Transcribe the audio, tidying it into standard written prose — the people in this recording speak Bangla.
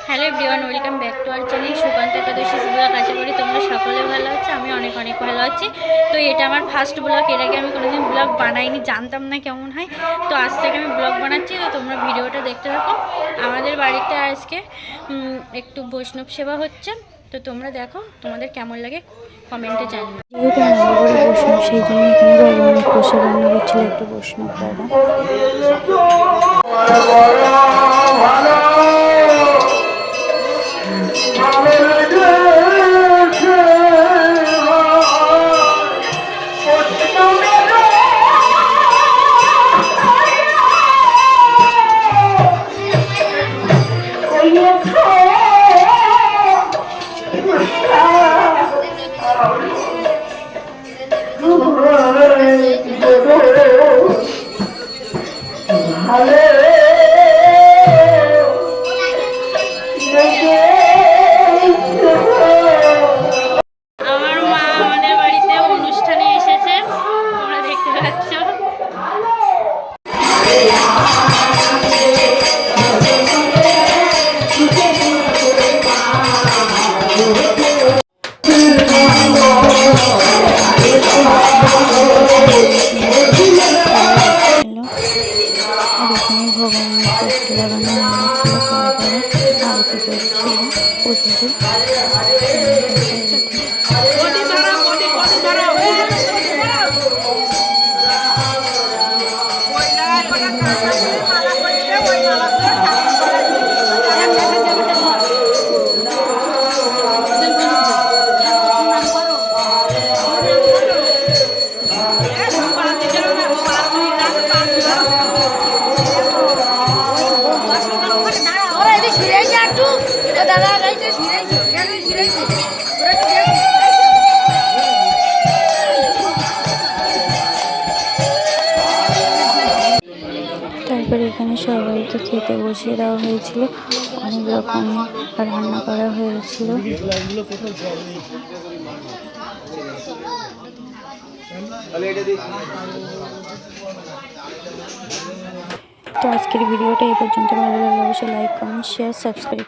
Hello everyone, welcome back to our channel Sukanta Ekadashi blog. আশা করি তোমরা সকলে ভালো আছো, আমি অনেক অনেক ভালো আছি। তো এটা আমার ফার্স্ট ব্লগ। এর আগে আমি কোনোদিন ব্লগ বানাইনি, জানতাম না কেমন হয়। তো আজ থেকে আমি ব্লগ বানাচ্ছি, তো তোমরা ভিডিওটা দেখতে থাকো। আমাদের বাড়িতে আজকে একটু বৈষ্ণব সেবা হচ্ছে, তো তোমরা দেখো, তোমাদের কেমন লাগে কমেন্টে জানিও। যেহেতু আমাদের বৈষ্ণব, সেই জন্য এখানে ভগবানের প্রসাদ রান্না করছিল একটু বৈষ্ণব দাদা। আমার মা আমাদের বাড়িতে অনুষ্ঠানে এসেছে, তোমরা দেখতে পাচ্ছ। ভগবানের পোস্ট লাগানো হয়েছিল, তারপরে আরতি করছিল পুজোতে। তারপরে এখানে সবাইকে খেতে বসিয়ে দেওয়া হয়েছিল, অনেক রকম রান্না করা হয়েছিল। তো আজকের ভিডিওটা এই পর্যন্ত। ভালো লাগলে অবশ্যই লাইক, কমেন্ট, শেয়ার, সাবস্ক্রাইব।